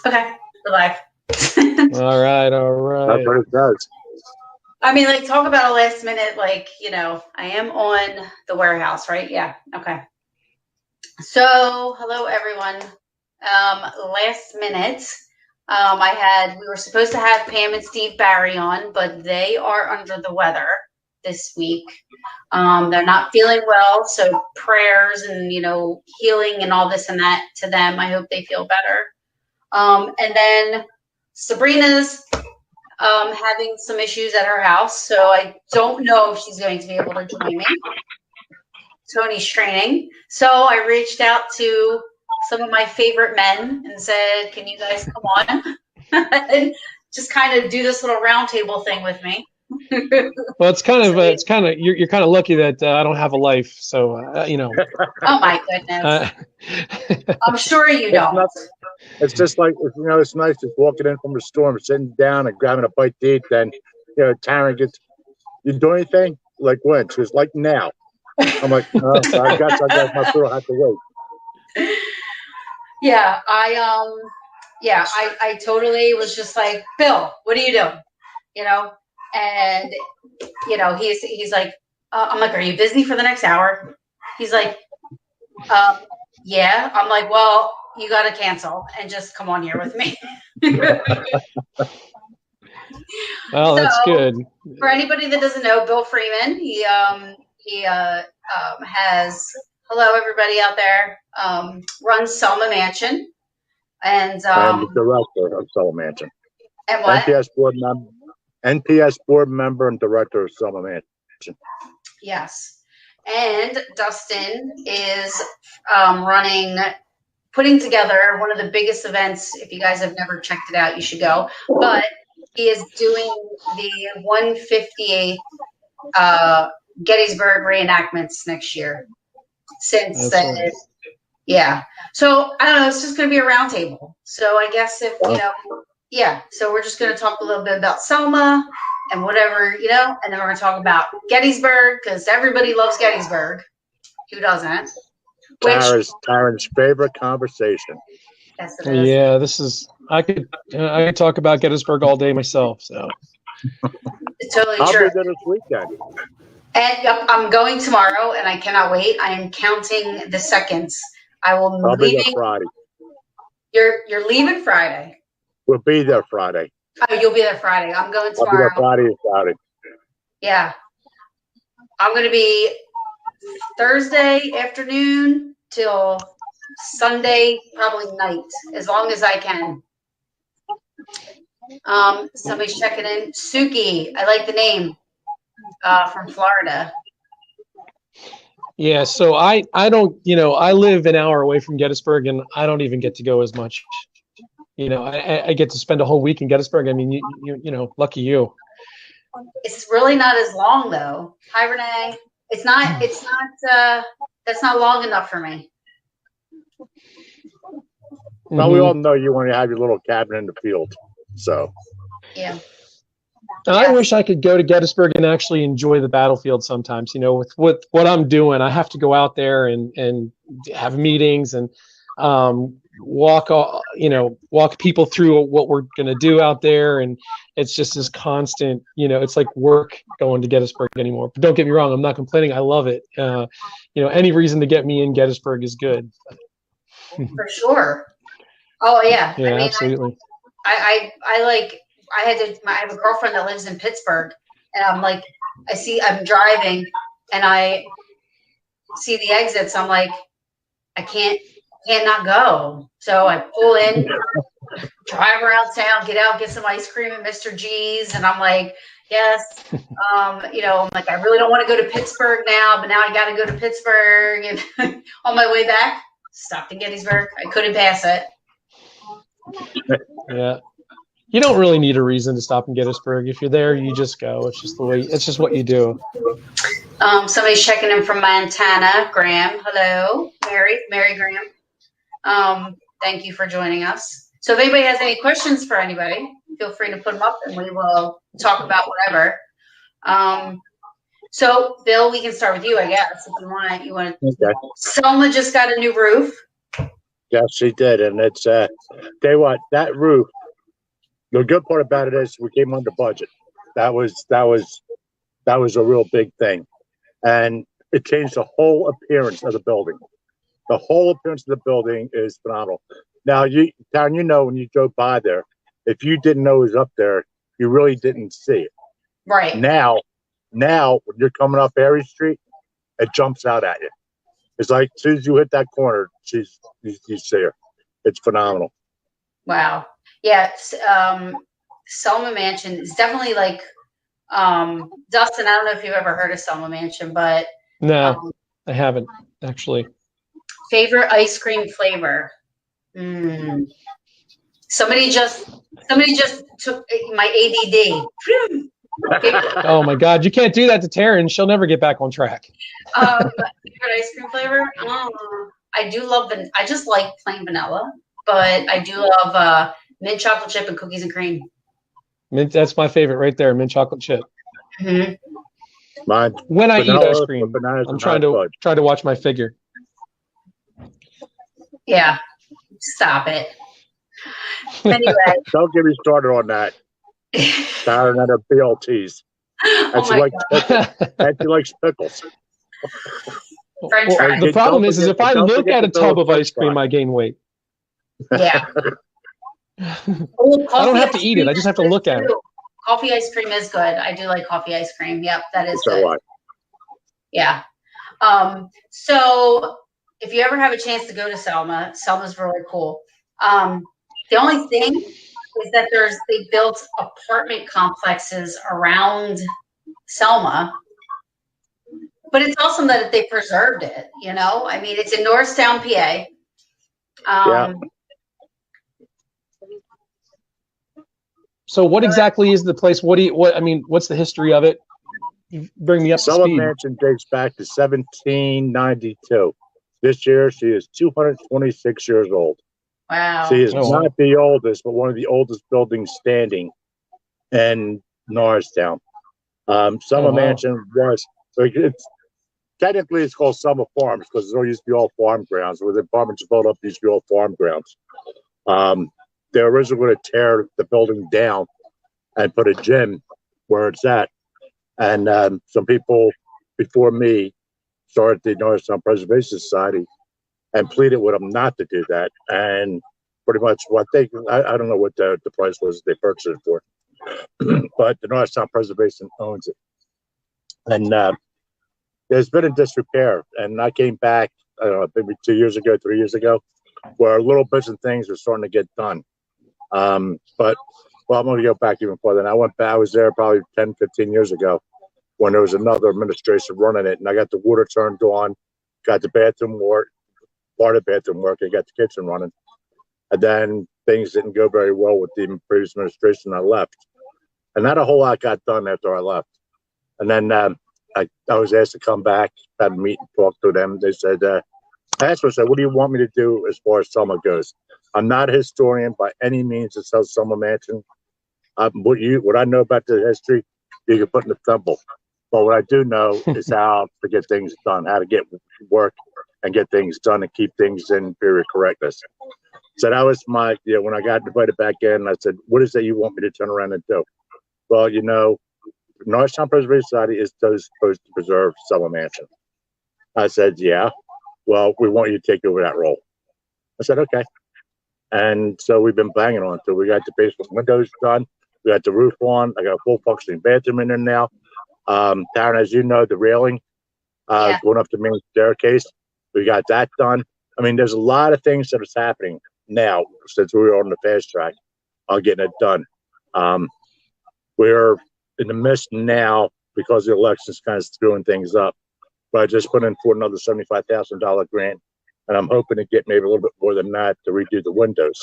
Okay, we're live. All right. That's what it does. I mean, like, talk about a last minute, like, I am on the warehouse, right? Yeah. Okay. So, hello, everyone. Last minute, we were supposed to have Pam and Steve Barry on, but they are under the weather this week. They're not feeling well, so prayers and, healing and all this and that to them. I hope they feel better. And then Sabrina's having some issues at her house, so I don't know if she's going to be able to join me. Tony's training. So I reached out to some of my favorite men and said, can you guys come on and just kind of do this little roundtable thing with me? Well, you're kind of lucky that I don't have a life, so Oh my goodness! I'm sure you don't. It's just like it's nice just walking in from the storm, sitting down and grabbing a bite to eat. Then Taryn gets, you do anything? Like when? She was like, now. I'm like, I guess my girl had to wait. Yeah, I totally was just like, Bill, what are you doing? And he's like, I'm like, are you busy for the next hour? He's like, yeah. I'm like, well, you got to cancel and just come on here with me. Well, that's good. For anybody that doesn't know, Bill Freeman, he has, hello everybody out there, runs Selma Mansion, and the director of Selma Mansion. And what? NPS board member and director of Selma Mansion. Yes. And Dustin is putting together one of the biggest events. If you guys have never checked it out, you should go. But he is doing the 158th Gettysburg reenactments next year. Yeah. So I don't know. It's just going to be a roundtable. So I guess if so we're just going to talk a little bit about Selma and whatever, and then we're going to talk about Gettysburg because everybody loves Gettysburg. Who doesn't? Taryn's favorite conversation. Yes, it is. Yeah, I could talk about Gettysburg all day myself. So it's totally I'll true. be there this weekend. And I'm going tomorrow, and I cannot wait. I am counting the seconds. I'll be there Friday. You're leaving Friday. We'll be there Friday. Oh, you'll be there Friday. I'm going tomorrow. I'll be there Friday. Yeah. I'm going to be Thursday afternoon till Sunday, probably night, as long as I can. Somebody's checking in. Suki, I like the name, from Florida. Yeah, so I don't, I live an hour away from Gettysburg, and I don't even get to go as much. I get to spend a whole week in Gettysburg. I mean, lucky you. It's really not as long though. Hi, Renee. It's not, that's not long enough for me. Well, we all know you want to have your little cabin in the field. So. Yeah. And I wish I could go to Gettysburg and actually enjoy the battlefield sometimes. With what I'm doing, I have to go out there and have meetings and walk people through what we're going to do out there. And it's just this constant, it's like work going to Gettysburg anymore. But don't get me wrong, I'm not complaining. I love it. Any reason to get me in Gettysburg is good. For sure. Oh yeah. Yeah, absolutely. I have a girlfriend that lives in Pittsburgh, and I'm driving and I see the exits. I'm like, I can't not go. So I pull in, drive around town, get out, get some ice cream at Mr. G's. And I'm like, yes. I'm like, I really don't want to go to Pittsburgh now, but now I got to go to Pittsburgh. And on my way back, stopped in Gettysburg. I couldn't pass it. Yeah. You don't really need a reason to stop in Gettysburg. If you're there, you just go. It's just what you do. Somebody's checking in from Montana. Graham, hello. Mary Graham. Thank you for joining us. So if anybody has any questions for anybody, feel free to put them up and we will talk about whatever. So Bill, we can start with you, I guess, if you want. Okay. Selma just got a new roof. Yes, she did, and it's tell you what, that roof. The good part about it is we came under budget. That was a real big thing, and it changed the whole appearance of the building. The whole appearance of the building is phenomenal. Now, Taryn, when you drove by there, if you didn't know it was up there, you really didn't see it. Right. Now, when you're coming up Airy Street, it jumps out at you. It's like as soon as you hit that corner, you see her. It's phenomenal. Wow. Yeah. Selma Mansion is definitely like, Dustin, I don't know if you've ever heard of Selma Mansion, but No, I haven't actually. Favorite ice cream flavor. Somebody just took my ADD. Oh my God, you can't do that to Taryn. She'll never get back on track. Favorite ice cream flavor? I do love I just like plain vanilla, but I do love mint chocolate chip and cookies and cream. Mint, that's my favorite right there, mint chocolate chip. Mm-hmm. Mine, when I eat ice cream, I'm trying to watch my figure. Yeah, stop it. Anyway, don't get me started on that. Taryn and her BLTs. And she likes pickles. Well, the problem is if I look at a tub of ice cream, I gain weight. Yeah. I don't have to eat it. I just have to look at it. Coffee ice cream is good. I do like coffee ice cream. Yep, that is good. Right. Yeah. So if you ever have a chance to go to Selma, Selma's really cool. The only thing is that they built apartment complexes around Selma, but it's awesome that they preserved it. I mean, it's in Norristown, PA. Yeah. So what exactly is the place? What's the history of it? Bring me up to speed. Selma Mansion dates back to 1792. This year, she is 226 years old. Wow. She is not the oldest, but one of the oldest buildings standing in Norristown. Selma Mansion was, technically it's called Selma Farms because there used to be all farm grounds. Where the apartments built up, used to be all farm grounds. They were originally going to tear the building down and put a gym where it's at. And some people before me started the Norristown Preservation Society and pleaded with them not to do that. And pretty much I don't know what the price was they purchased it for, but the Norristown Preservation owns it. And it's been in disrepair. And I came back, I don't know, maybe 3 years ago, where little bits and things are starting to get done. But I'm going to go back even further. And I was there probably 10, 15 years ago when there was another administration running it. And I got the water turned on, got the bathroom work, part of the bathroom work, and got the kitchen running. And then things didn't go very well with the previous administration. I left. And not a whole lot got done after I left. And then I was asked to come back, had a meet and talk to them. They said, I asked them, what do you want me to do as far as Selma goes? I'm not a historian by any means that sells Selma Mansion. What I know about the history, you can put in the temple. But what I do know is how to get things done, how to get work and get things done and keep things in period correctness. So that was my, when I got invited back in, I said, what is that you want me to turn around and do? Well, Norristown Preservation Society is supposed to preserve Selma Mansion. I said, yeah. Well, we want you to take over that role. I said, okay. And so we've been banging on it. We got the basement windows done. We got the roof on. I got a full functioning bathroom in there now. Taryn, as you know, the railing going up the main staircase, we got that done. I mean, there's a lot of things that is happening now since we were on the fast track on getting it done. We're in the midst now because the election's kind of screwing things up. But I just put in for another $75,000 grant, and I'm hoping to get maybe a little bit more than that to redo the windows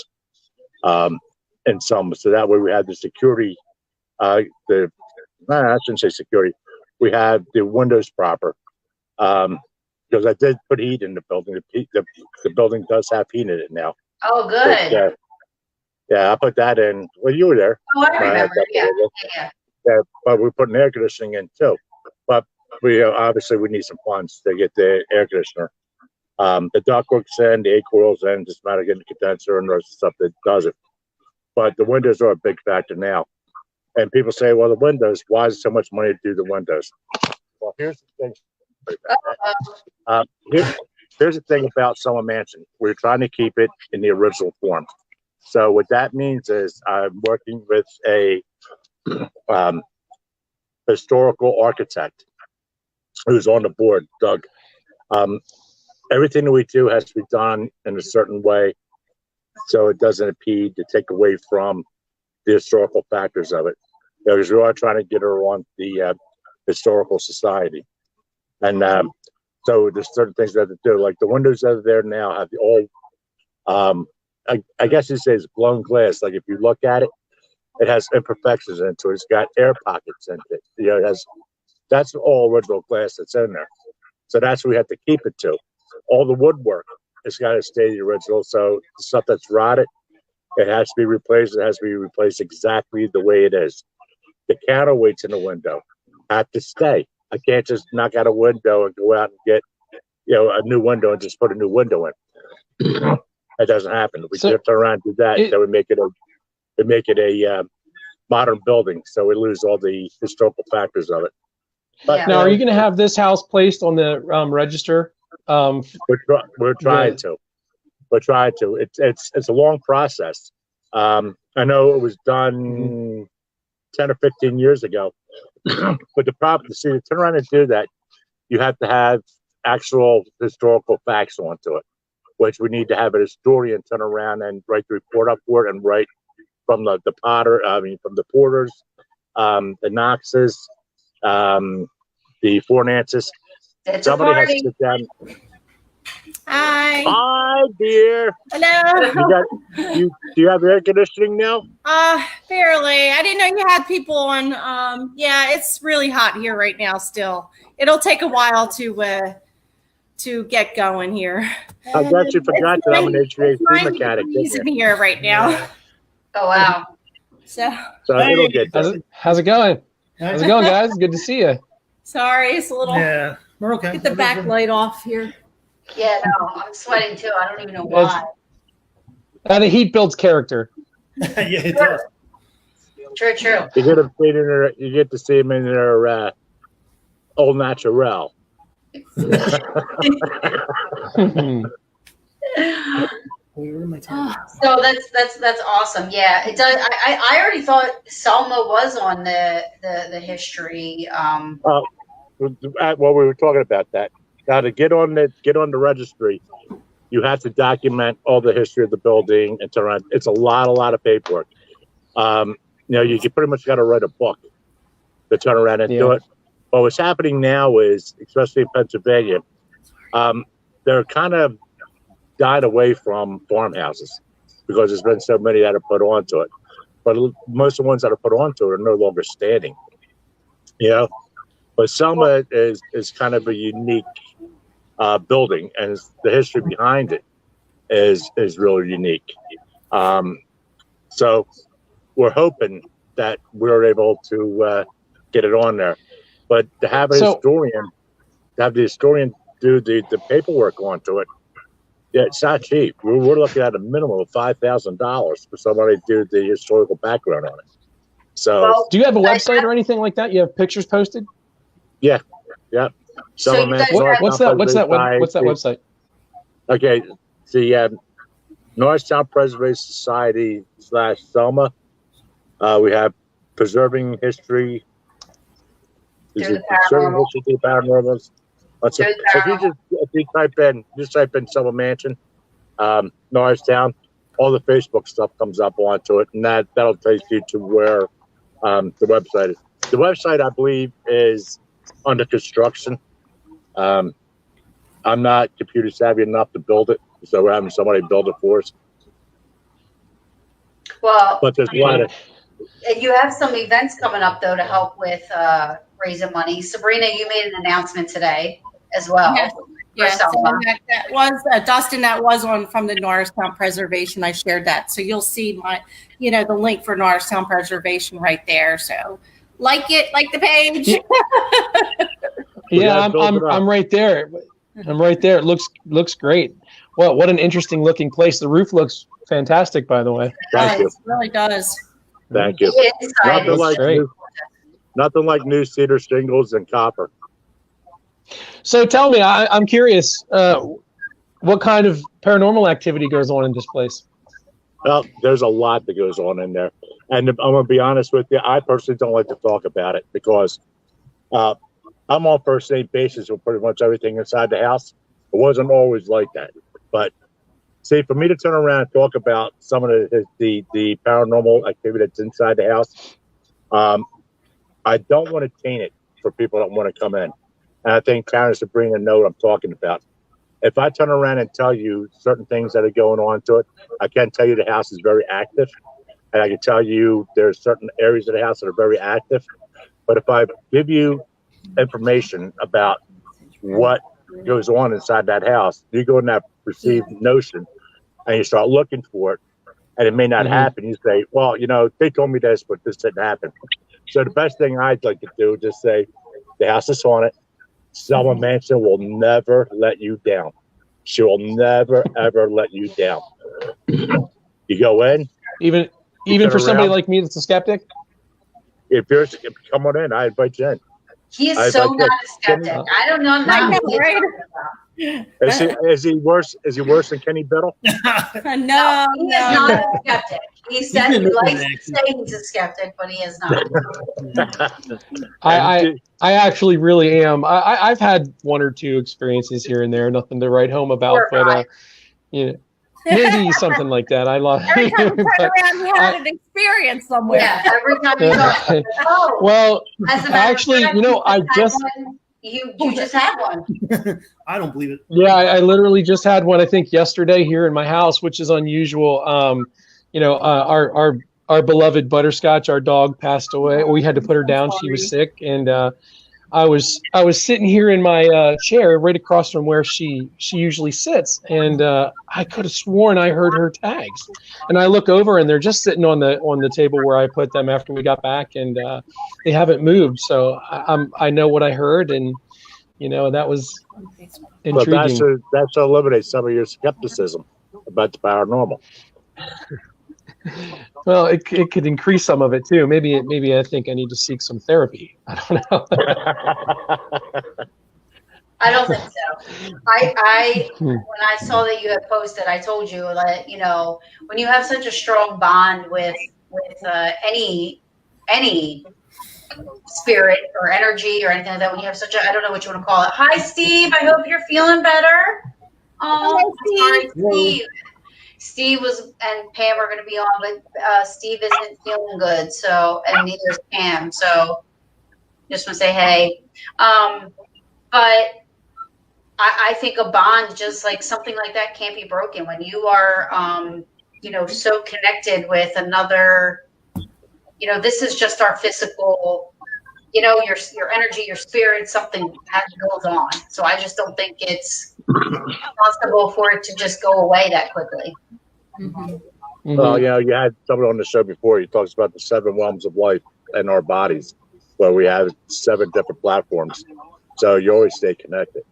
in some. So that way we have the security, I shouldn't say security. We have the windows proper because I did put heat in the building. The building does have heat in it now. Oh, good. But, yeah, I put that in. Well, you were there. Oh, I remember. Yeah. But we're putting air conditioning in too. But we obviously we need some funds to get the air conditioner. The ductwork's in, the 8 coils in, just a matter of getting the condenser and the stuff that does it. But the windows are a big factor now. And people say, well, the windows, why is it so much money to do the windows? Well, here's the thing. Here's the thing about Summer Mansion. We're trying to keep it in the original form. So what that means is I'm working with a historical architect who's on the board, Doug. Everything that we do has to be done in a certain way so it doesn't impede to take away from the historical factors of it. Because we are trying to get her on the historical society. And so there's certain things we have to do. Like the windows that are there now have the old, I guess you say it's blown glass. Like if you look at it, it has imperfections into it. It's got air pockets in it. You know, that's all original glass that's in there. So that's what we have to keep it to. All the woodwork has got to stay the original. So the stuff that's rotted, it has to be replaced. It has to be replaced exactly the way it is. The counterweights in the window have to stay. I can't just knock out a window and go out and get, a new window and just put a new window in. That doesn't happen. We have to turn around and do that. Then we make it a modern building. So we lose all the historical factors of it. But now, are you going to have this house placed on the register? We're trying to. We're trying to. It's a long process. I know it was done 10 or 15 years ago. But the problem, to turn around and do that, you have to have actual historical facts onto it, which we need to have a historian turn around and write the report up for it and write from the from the Porters, the Knoxes, the Fornances. Somebody has to sit down. Hi, dear. Hello. Do you have air conditioning now? Barely. I didn't know you had people on. Yeah, it's really hot here right now still. It'll take a while to get going here. I guess you forgot that I'm an HVAC mechanic. It's in here right now. Oh, wow. So it'll get done. How's it going? How's it going, guys? Good to see you. Sorry, it's a little. Yeah, we're okay. Get the backlight off here. Yeah, no, I'm sweating too. I don't even know why. The heat builds character. Yeah, it does. True. You get to see them in their au naturel. So that's awesome. Yeah, it does. I already thought Selma was on the history. Well, we were talking about that. Now to get on the registry, you have to document all the history of the building and turn around. It's a lot of paperwork. You pretty much got to write a book to turn around and do it. But what's happening now is, especially in Pennsylvania, they're kind of died away from farmhouses because there's been so many that are put onto it. But most of the ones that are put onto it are no longer standing. But Selma is kind of a unique building, and the history behind it is really unique. So we're hoping that we're able to get it on there. But to have the historian do the paperwork onto it, it's not cheap. We're looking at a minimum of $5,000 for somebody to do the historical background on it. So, do you have a website or anything like that? You have pictures posted? Yeah. So what's that website? Okay, it's the Norristown Preservation Society / Selma. We have preserving history. Is it preserving history of the paranormal? So if you type in Selma Mansion, Norristown, all the Facebook stuff comes up onto it, and that'll take you to where the website is. The website, I believe, is under construction. I'm not computer savvy enough to build it, so we're having somebody build it for us. Well, but there's a lot of. You have some events coming up though to help with raising money. Sabrina, you made an announcement today as well. Yes. So that was Dustin. That was on from the Norristown Preservation. I shared that, so you'll see the link for Norristown Preservation right there. So like the page. Yeah, I'm right there. I'm right there. It looks great. Well, what an interesting looking place. The roof looks fantastic, by the way. Thank you. It really does. Thank you. The inside Nothing like new cedar shingles and copper. So tell me, I'm curious, what kind of paranormal activity goes on in this place? Well, there's a lot that goes on in there. And I'm going to be honest with you, I personally don't like to talk about it because I'm on first name basis with pretty much everything inside the house. It wasn't always like that. But see, for me to turn around and talk about some of the paranormal activity that's inside the house, I don't want to taint it for people that want to come in. And I think Karen should bring a note I'm talking about. If I turn around and tell you certain things that are going on to it, I can tell you the house is very active. And I can tell you there's certain areas of the house that are very active. But if I give you information about what goes on inside that house, you go in that perceived notion and you start looking for it, and it may not happen. You say, well, they told me this, but this didn't happen. So the best thing I'd like to do is just say, the house is haunted. Selma Mansion will never let you down. She will never, ever let you down. You go in. Even for somebody like me that's a skeptic? If you're come on in, I invite you in. He is so not a skeptic. I don't know. Right? Is he worse? Is he worse than Kenny Biddle? No, he is not a skeptic. He said he likes to say he's a skeptic, but he is not. I actually really am. I've had one or two experiences here and there, nothing to write home about, but maybe something like that. I love. Every time you turn around, you had an experience somewhere. Yeah, every time you talk. Oh, well, actually, I just. You just had one. I don't believe it. Yeah, I literally just had one, I think, yesterday here in my house, which is unusual. Our beloved Butterscotch, our dog, passed away. We had to put her down. She was sick, and I was sitting here in my chair right across from where she usually sits, and I could have sworn I heard her tags. And I look over, and they're just sitting on the table where I put them after we got back, and they haven't moved. So I know what I heard, and that was intriguing. But that's to eliminate some of your skepticism about the paranormal. Well, it could increase some of it too. Maybe I think I need to seek some therapy. I don't know. I don't think so. I when I saw that you had posted, I told you that when you have such a strong bond with any spirit or energy or anything like that, when you have such a, I don't know what you want to call it. Hi, Steve. I hope you're feeling better. Oh, sorry, Steve. Steve and Pam are going to be on, but Steve isn't feeling good, so, and neither is Pam. So just want to say hey. But I think a bond, just like something like that, can't be broken when you are, so connected with another. This is just our physical. Your energy, your spirit, something goes on. So I just don't think it's possible for it to just go away that quickly. Mm-hmm. Well, you had someone on the show before. He talks about the 7 realms of life in our bodies, where we have 7 different platforms. So you always stay connected.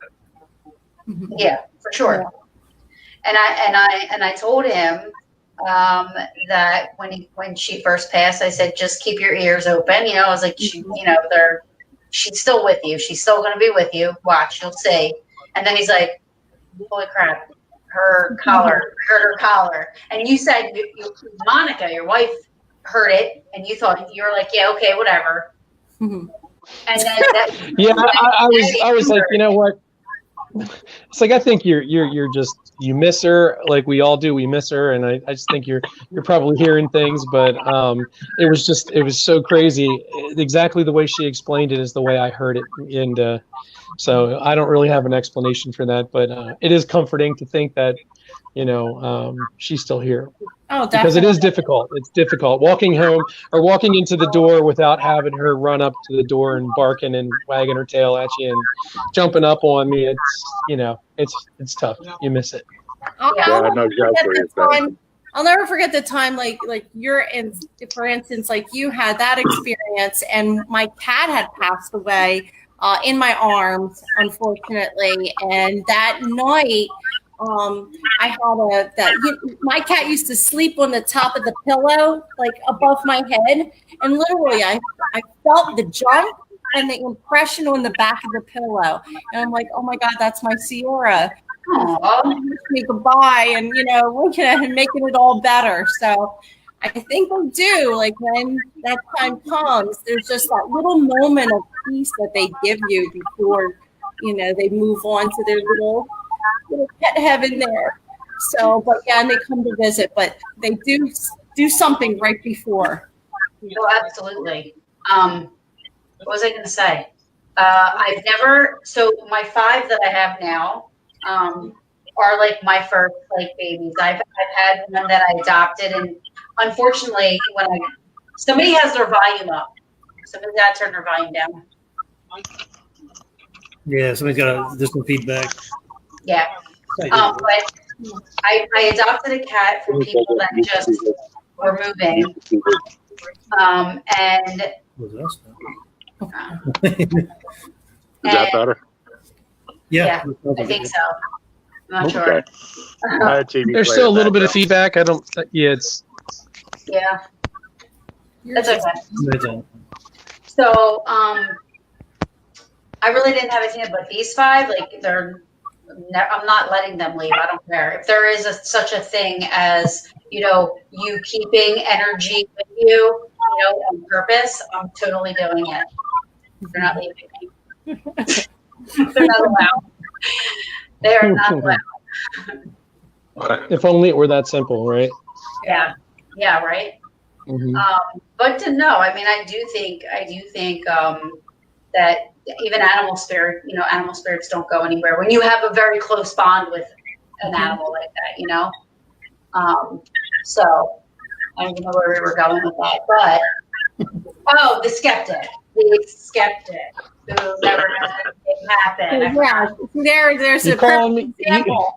Yeah, for sure. And I told him that when she first passed, I said, just keep your ears open. I was like, she's still with you. She's still going to be with you. Watch, you'll see. And then he's like, holy crap, her collar. And you said, Monica, your wife, heard it, and you were like, yeah, okay, whatever. Mm-hmm. And then I was like, you know what? It's like, I think you're just, you miss her, like we all do. We miss her, and I just think you're probably hearing things, but it was so crazy. Exactly the way she explained it is the way I heard it, and so I don't really have an explanation for that, but it is comforting to think that she's still here. Oh, definitely. Because it is difficult. It's difficult walking home or walking into the door without having her run up to the door and barking and wagging her tail at you and jumping up on me. It's it's tough. You miss it. I'll never forget the time, like you're in, for instance, like you had that experience and my cat had passed away. in my arms, unfortunately. And that night, I had my cat used to sleep on the top of the pillow, like above my head. And literally, I felt the jump and the impression on the back of the pillow. And I'm like, oh my God, that's my Sierra. Me goodbye, and looking at him, making it all better. So I think we do, like, when that time comes, there's just that little moment of peace that they give you before they move on to their little pet heaven there. So, but yeah, and they come to visit, but they do something right before. Oh, absolutely. What was I going to say? So my 5 that I have now are like my first like babies. I've had one that I adopted, and unfortunately, somebody has their volume up, somebody's got to turn their volume down. Yeah, somebody's got additional feedback. Yeah, but I adopted a cat from people that just were moving, and Is that better? Yeah, I think so. I'm not sure. There's still a little bit of feedback. It's. Yeah. That's okay. So, I really didn't have anything, but these 5, like, I'm not letting them leave. I don't care. If there is such a thing as, you keeping energy with you, on purpose, I'm totally doing it. They're not leaving me. They're not allowed. They are not allowed. If only it were that simple, right? Yeah. Yeah. Right. Mm-hmm. But to know, I mean, I do think that even animal spirits don't go anywhere when you have a very close bond with an animal like that, So I don't even know where we were going with that, but the skeptic who never knows anything happen. Yeah, there's a perfect example.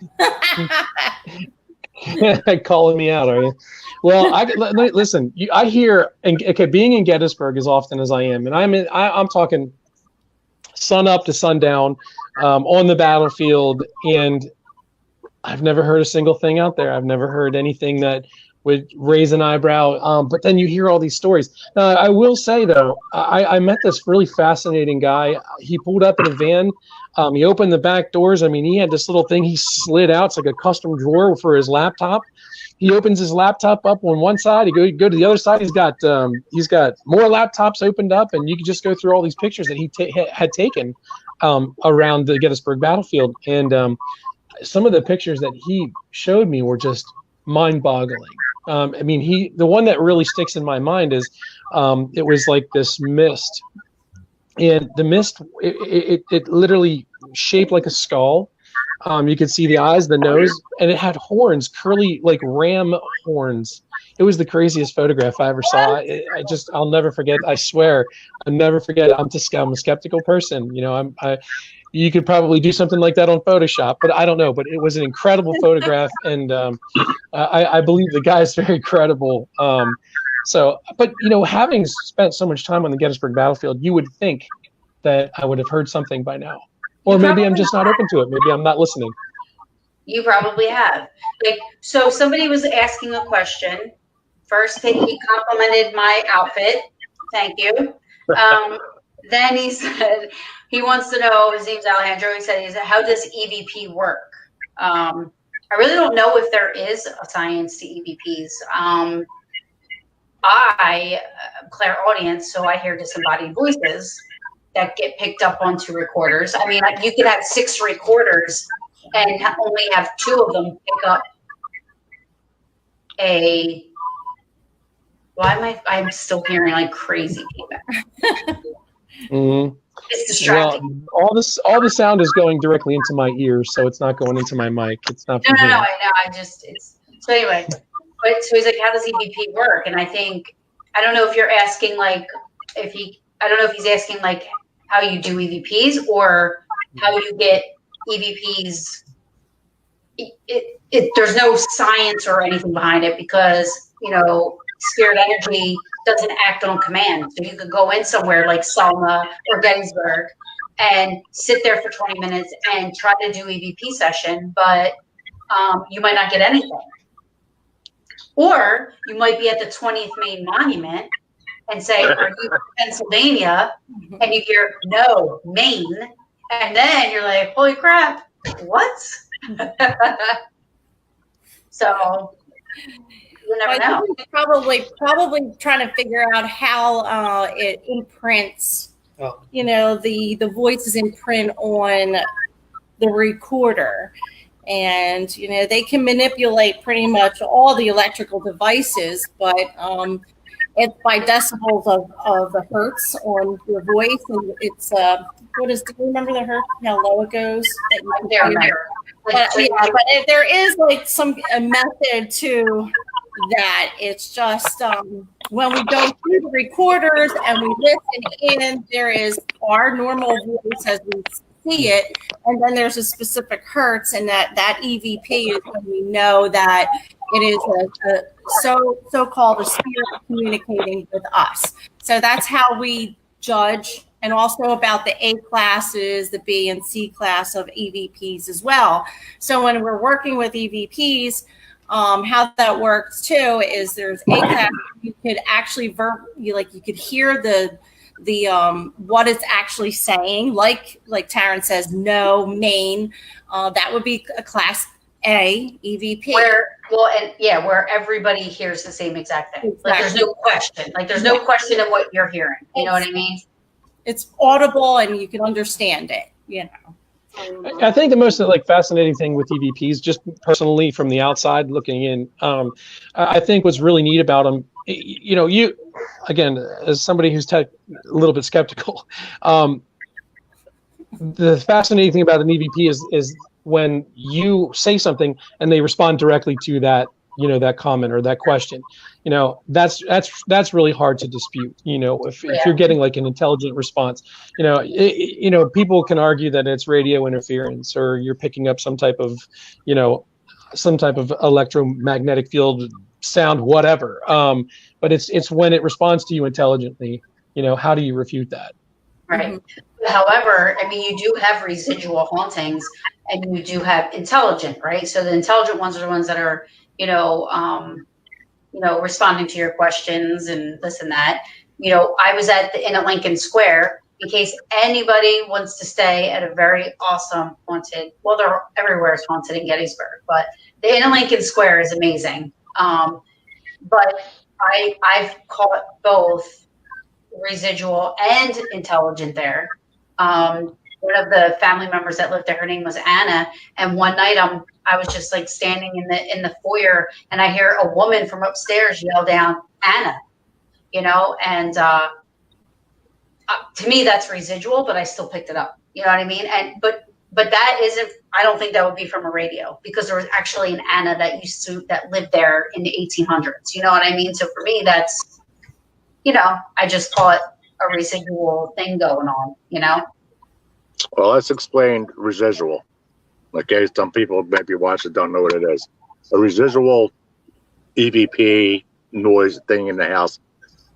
Calling me out, are you? Well, listen. I hear, being in Gettysburg as often as I am, and I'm talking sun up to sundown, on the battlefield, and I've never heard a single thing out there. I've never heard anything that would raise an eyebrow. But then you hear all these stories. I will say, though, I met this really fascinating guy. He pulled up in a van. He opened the back doors. I mean, he had this little thing he slid out. It's like a custom drawer for his laptop. He opens his laptop up on one side. He go to the other side. He's got more laptops opened up, and you can just go through all these pictures that he had taken around the Gettysburg battlefield. And some of the pictures that he showed me were just mind-boggling. I mean, the one that really sticks in my mind is it was like this mist, and the mist it literally shaped like a skull. You could see the eyes, the nose, and it had horns, curly like ram horns. It was the craziest photograph I ever saw. I'll never forget. I swear, I'll never forget. I'm a skeptical person. You could probably do something like that on Photoshop, but I don't know. But it was an incredible photograph, and I believe the guy's very credible. But having spent so much time on the Gettysburg battlefield, you would think that I would have heard something by now. Or maybe I'm just not open to it. Maybe I'm not listening. You probably have. So somebody was asking a question. First, he complimented my outfit. Thank you. Then he said he wants to know, his name's Alejandro. He said, how does EVP work? I really don't know if there is a science to EVPs. I am clairaudience, so I hear disembodied voices that get picked up onto recorders. I mean, you could have 6 recorders and only have 2 of them pick up I'm still hearing like crazy feedback. Mm-hmm. It's distracting. Well, all the sound is going directly into my ears, so it's not going into my mic. It's not. No, I know. So anyway, so he's like, how does EVP work? And I don't know if you're asking I don't know if he's asking like how you do EVPs or how you get EVPs. There's no science or anything behind it because, spirit energy doesn't act on command. So you could go in somewhere like Selma or Gettysburg and sit there for 20 minutes and try to do EVP session, but you might not get anything. Or you might be at the 20th Main Monument and say, are you from Pennsylvania? And you hear, no, Maine. And then you're like, holy crap, what? So you never know. Probably trying to figure out how it imprints, the voices imprint on the recorder. And, they can manipulate pretty much all the electrical devices, but it's by decibels of the hertz on your voice. And it's, do you remember the hertz, how low it goes? But there is like a method to that. It's just when we go through the recorders and we listen in, there is our normal voice as we see it, and then there's a specific hertz, and that EVP is when we know that it is a so-called a spirit communicating with us. So that's how we judge, and also about the A classes, the B and C class of EVPs as well. So when we're working with EVPs, how that works too is there's A class, you could actually you could hear the what it's actually saying, like Taryn says, no, Maine, that would be a class A EVP. Where everybody hears the same exact thing. Exactly. Like there's no question. Like there's no question of what you're hearing. You know what I mean? It's audible and you can understand it, I think the most fascinating thing with EVPs, just personally from the outside looking in, I think what's really neat about them, you again, as somebody who's a little bit skeptical, the fascinating thing about an EVP is when you say something and they respond directly to that, that comment or that question, that's really hard to dispute. If you're getting like an intelligent response, people can argue that it's radio interference or you're picking up some type of electromagnetic field sound, whatever. But it's when it responds to you intelligently, how do you refute that? Right. Mm-hmm. However, I mean, you do have residual hauntings and you do have intelligent, right? So the intelligent ones are the ones that are, responding to your questions and this and that. I was in a Lincoln Square, in case anybody wants to stay at a very awesome haunted, well, they're everywhere is haunted in Gettysburg, but the Inn at Lincoln Square is amazing. But I've caught both residual and intelligent there. One of the family members that lived there, her name was Anna, and one night I was just like standing in the foyer, and I hear a woman from upstairs yell down, Anna, and to me that's residual, but I still picked it up. You know what I mean? And but that isn't. I don't think that would be from a radio, because there was actually an Anna that lived there in the 1800s. You know what I mean? So for me, that's, I just caught a residual thing going on. Well, let's explain residual. Okay, some people maybe watch it don't know what it is. A residual EVP noise thing in the house.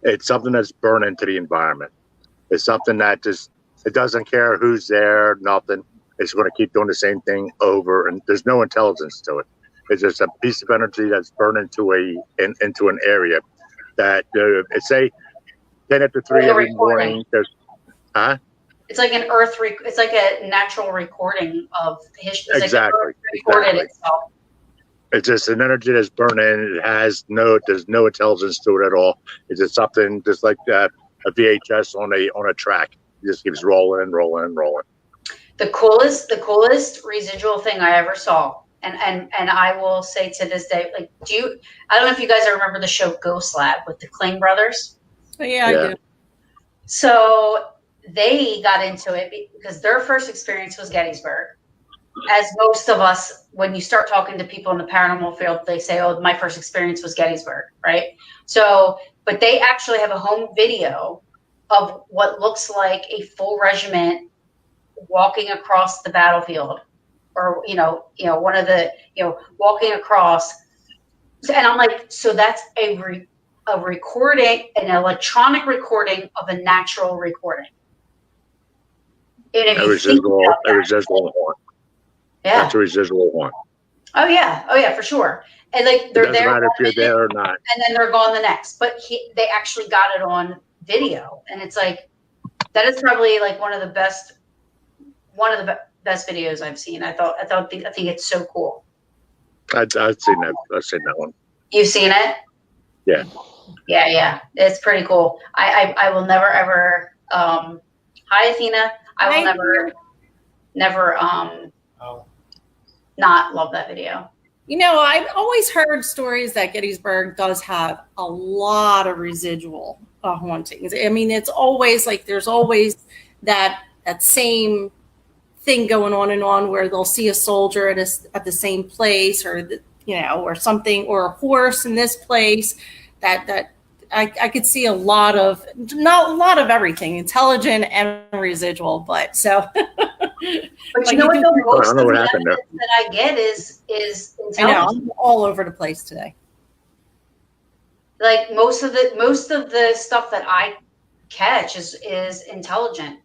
It's something that's burned into the environment. It's something that it doesn't care who's there, nothing. It's going to keep doing the same thing over, and there's no intelligence to it. It's just a piece of energy that's burned into an area that it's say 10 after 3 every morning. It's like an it's like a natural recording of history. It's exactly. Like recorded itself. It's just an energy that's burning. There's no intelligence to it at all. It's just something just like a VHS on a track. It just keeps rolling and rolling and rolling. The coolest residual thing I ever saw, and I will say to this day, like, I don't know if you guys remember the show Ghost Lab with the Kling brothers. Oh, yeah, I do. So they got into it because their first experience was Gettysburg. As most of us, when you start talking to people in the paranormal field, they say, oh, my first experience was Gettysburg, right? So, but they actually have a home video of what looks like a full regiment walking across the battlefield, or, one of the, walking across. And I'm like, so that's a recording, an electronic recording of a natural recording. And if A you think residual, about a that, residual haunt. yeah. That's a residual haunt. Oh yeah, for sure. And like It they're doesn't there matter if one you're minute there or not. and then they're gone the next. But they actually got it on video, and it's like that is probably like one of the best videos I've seen. I think it's so cool. I've seen that. I've seen that one. You've seen it? Yeah. Yeah. It's pretty cool. I will never ever. Hi, Athena. I will never not love that video. You know, I've always heard stories that Gettysburg does have a lot of residual hauntings. I mean, it's always like there's always that same thing going on and on where they'll see a soldier at the same place, or or something, or a horse in this place. That I could see a lot of, not a lot of everything, intelligent and residual, but so. But you know what? Most I don't know what happened there. that I get is intelligent. I know, I'm all over the place today. Like most of the stuff that I catch is intelligent.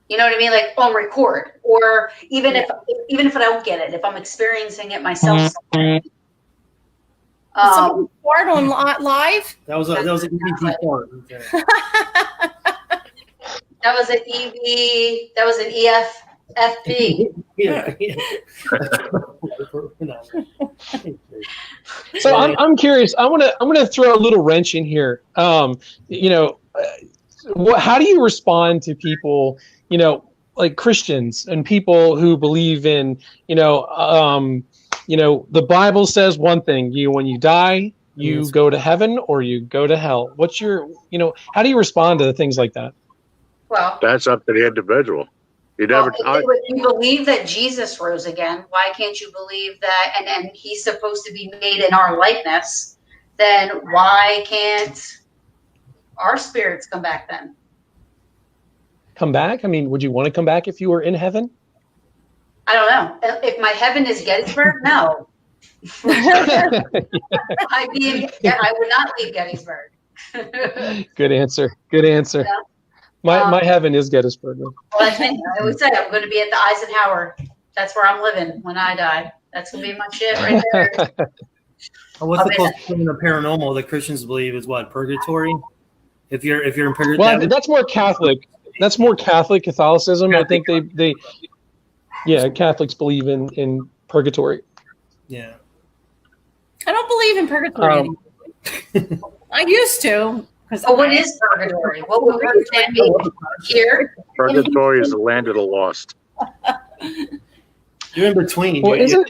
You know what I mean? Like on record, or even if I don't get it, if I'm experiencing it myself. Somebody fart on live? That was an EVP fart. Okay. That was an EV. That was an EFFP. Yeah. So I'm curious. I'm gonna throw a little wrench in here. How do you respond to people? Like Christians and people who believe in, the Bible says one thing. When you die, you go to heaven or you go to hell. What's your, how do you respond to things like that? Well, that's up to the individual. You never. If you believe that Jesus rose again, why can't you believe that? And he's supposed to be made in our likeness. Then why can't our spirits come back then? Come back? I mean, would you want to come back if you were in heaven? I don't know. If my heaven is Gettysburg, no. I would not leave Gettysburg. Good answer. Yeah. My heaven is Gettysburg. Well, I would say I'm going to be at the Eisenhower. That's where I'm living when I die. That's going to be my shit right there. What's the closest thing in the paranormal that Christians believe is what? Purgatory? If you're in purgatory, well, that's more Catholic. That's more Catholicism. I think they Catholics believe in purgatory. Yeah. I don't believe in purgatory anymore. I used to. What is purgatory? What would purgatory be here? Purgatory is the land of the lost. You're in between. Well, you're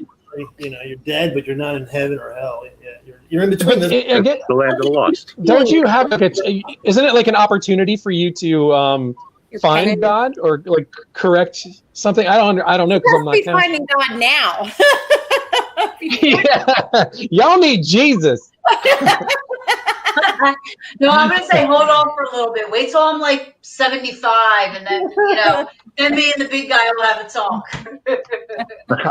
dead, but you're not in heaven or hell. Yeah, you're in between. The land of the lost. Don't you have isn't it like an opportunity for you to find God or like correct something? I don't know because I'm not finding God now. Yeah, y'all need Jesus. No, I'm going to say hold on for a little bit. Wait till I'm like 75, and then then me and the big guy will have a talk.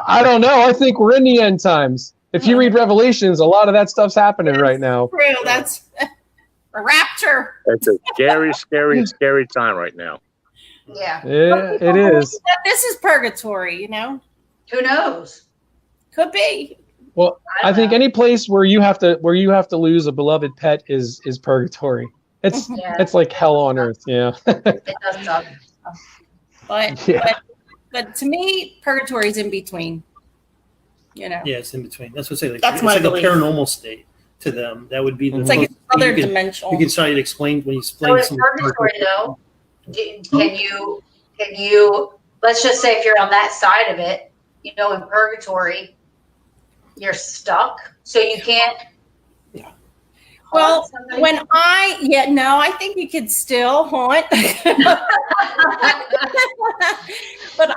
I don't know. I think we're in the end times. If you read Revelations, a lot of that stuff's happening right now. True. That's a rapture. It's a scary, scary, scary time right now. Yeah. Yeah, it is. This is purgatory, Who knows? Could be. Well, I think any place where you have to lose a beloved pet is purgatory. It's like hell on earth. Yeah. It does suck. But to me, purgatory is in between. Yeah, it's in between. That's what I say. That's it's my like belief. A paranormal state to them. That would be the. It's like another dimensional. You can start to explain when you So explain. in purgatory, though, can you? Let's just say if you're on that side of it, in purgatory, you're stuck, so you can't. Yeah. Well, I think you could still haunt. But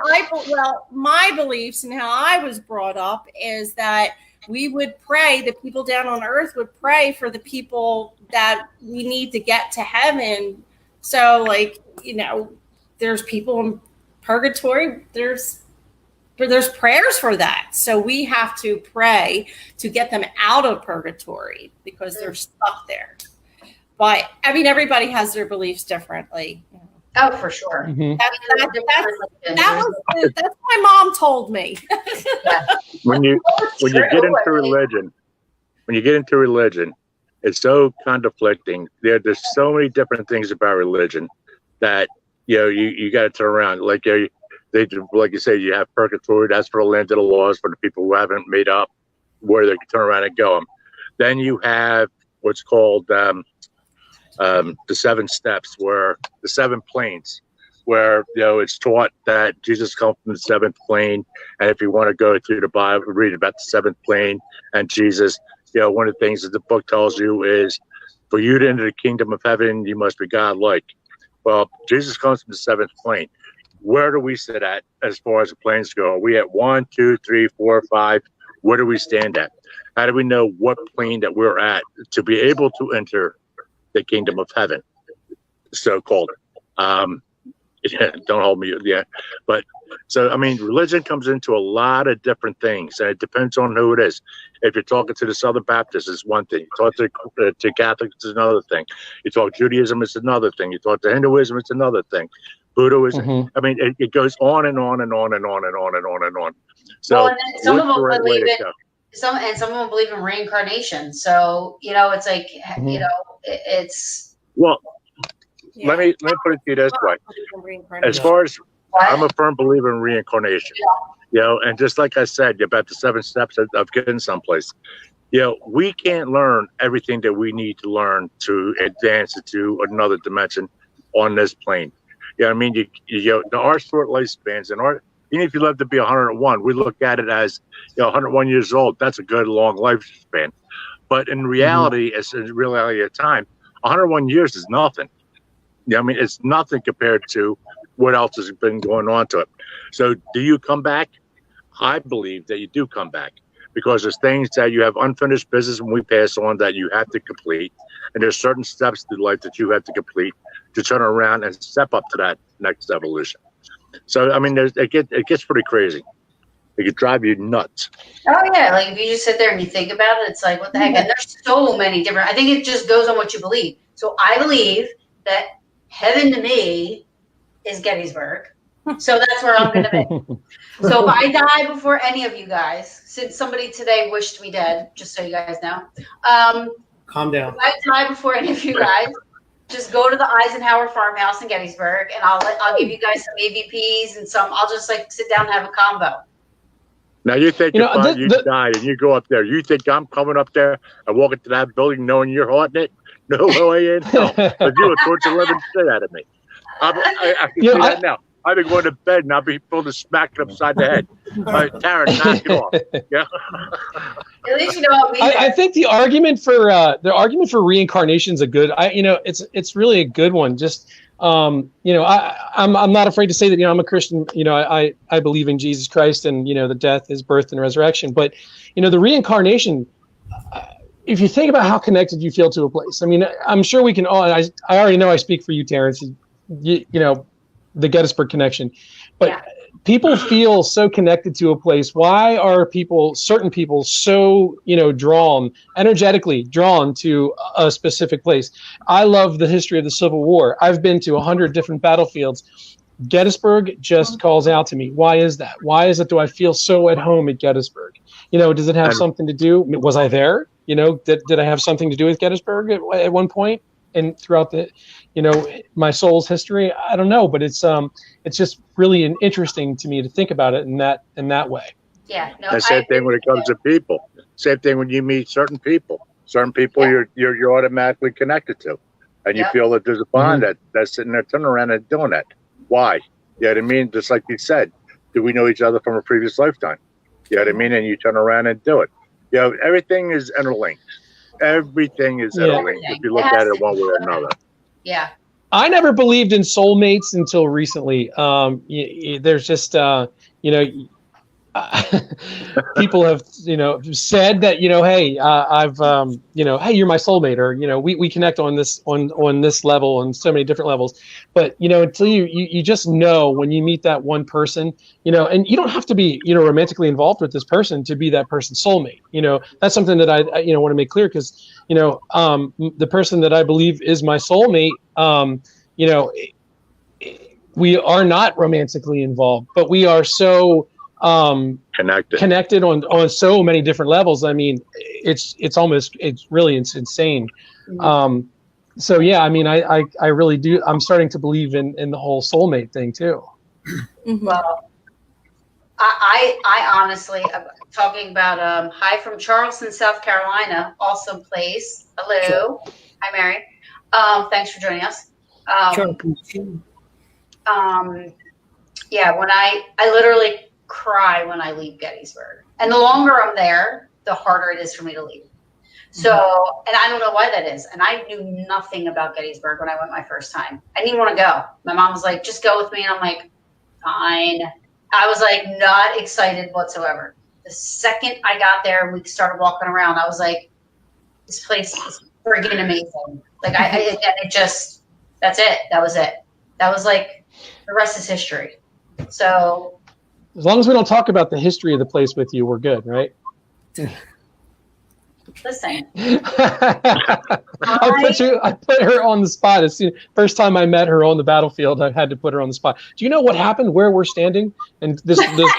my beliefs and how I was brought up is that we would pray, the people down on earth would pray for the people that we need to get to heaven. So there's people in purgatory, there's prayers for that. So we have to pray to get them out of purgatory because they're stuck there. But everybody has their beliefs differently. Oh, for sure. Mhm. That's what my mom told me. When you get into religion, it's so conflicting. There's so many different things about religion that you got to turn around. Like like you say, you have purgatory. That's for the land of the lost, for the people who haven't made up where they can turn around and go. Then you have what's called the 7 steps, where the 7 planes, where it's taught that Jesus comes from the 7th plane, and if you want to go through the Bible, read about the 7th plane and Jesus. One of the things that the book tells you is, for you to enter the kingdom of heaven, you must be God-like. Well, Jesus comes from the 7th plane. Where do we sit at as far as the planes go? Are we at 1, 2, 3, 4, 5? Where do we stand at? How do we know what plane that we're at to be able to enter the kingdom of heaven, so-called? Don't hold me. Yeah, but so I mean, religion comes into a lot of different things, and it depends on who it is. If you're talking to the Southern Baptists, it's one thing. You talk to Catholics, it's another thing. You talk Judaism, it's another thing. You talk to Hinduism, it's another thing. Buddhism. Mhm. I mean, it goes on and on and on and on and on and on and on. So, Well, and then some of them right believe in some of them believe in reincarnation. So it's like it's well. Let me put it to you this way. As far as I'm a firm believer in reincarnation, and just like I said about the 7 steps of getting someplace, we can't learn everything that we need to learn to advance into another dimension on this plane. I mean, our short lifespans and even if you live to be 101, we look at it as 101 years old. That's a good long lifespan. But in reality, it's in reality of time, 101 years is nothing. I mean, it's nothing compared to what else has been going on to it. So do you come back? I believe that you do come back, because there's things that you have unfinished business when we pass on that you have to complete. And there's certain steps through life that you have to complete to turn around and step up to that next evolution. So, I mean, it gets pretty crazy. It could drive you nuts. Oh, yeah. Like, if you just sit there and you think about it, it's like, what the heck? And there's so many different, I think it just goes on what you believe. So I believe that heaven to me is Gettysburg. So that's where I'm going to be. So if I die before any of you guys, since somebody today wished me dead, just so you guys know. Calm down. If I die before any of you guys, just go to the Eisenhower farmhouse in Gettysburg, and I'll give you guys some EVPs and I'll just sit down and have a combo. Now you think if you died and you go up there, you think I'm coming up there and walking to that building knowing you're haunting it? No way in hell. Because you would torture the living shit out of me. I can see that now. I've been going to bed and I'll be full to smack it upside the head. Tara, knock it off. Yeah. At least you know what we I think the argument for reincarnation is a good. It's really a good one. Just I'm not afraid to say that I'm a Christian. I believe in Jesus Christ and the death, his birth and resurrection. But the reincarnation. If you think about how connected you feel to a place, I mean, I'm sure we can all. I already know I speak for you, Terrence. The Gettysburg connection, but people feel so connected to a place. Why are certain people so energetically drawn to a specific place? I love the history of the Civil War. I've been to 100 different battlefields. Gettysburg just calls out to me. Why is that? Why is it? Do I feel so at home at Gettysburg? Does it have something to do? Was I there? Did I have something to do with Gettysburg at one point and throughout the, my soul's history? I don't know, but it's just really interesting to me to think about it in that way. Yeah. No, the same thing when it comes to people. Same thing when you meet certain people. Certain people you're automatically connected to, and you feel that there's a bond that's sitting there turning around and doing that. Why? You know what I mean? Just like you said, do we know each other from a previous lifetime? You know what I mean? And you turn around and do it. Everything is interlinked. Everything is interlinked if you look at it one way or another. Yeah. I never believed in soulmates until recently. There's just, people have, said that, hey, I've, hey, you're my soulmate, or, we connect on this level and so many different levels. But, until you just know when you meet that one person, and you don't have to be, romantically involved with this person to be that person's soulmate. That's something that I want to make clear, because, the person that I believe is my soulmate, we are not romantically involved, but we are so connected on so many different levels. I mean, it's really insane. So yeah, I mean, I really do. I'm starting to believe in the whole soulmate thing too. Well, I honestly, talking about hi from Charleston, South Carolina, awesome place. Hello, hi Mary. Thanks for joining us. Yeah, when I literally cry when I leave Gettysburg, and the longer I'm there, the harder it is for me to leave. So, and I don't know why that is. And I knew nothing about Gettysburg when I went my first time. I didn't want to go. My mom was like, just go with me. And I'm like, fine. I was like, not excited whatsoever. The second I got there and we started walking around, I was like, this place is friggin' amazing. Like it just, that's it. That was it. That was like, the rest is history. So. As long as we don't talk about the history of the place with you, we're good, right? Listen. I put her on the spot. As soon, first time I met her on the battlefield, I had to put her on the spot. Do you know what happened where we're standing? And this look,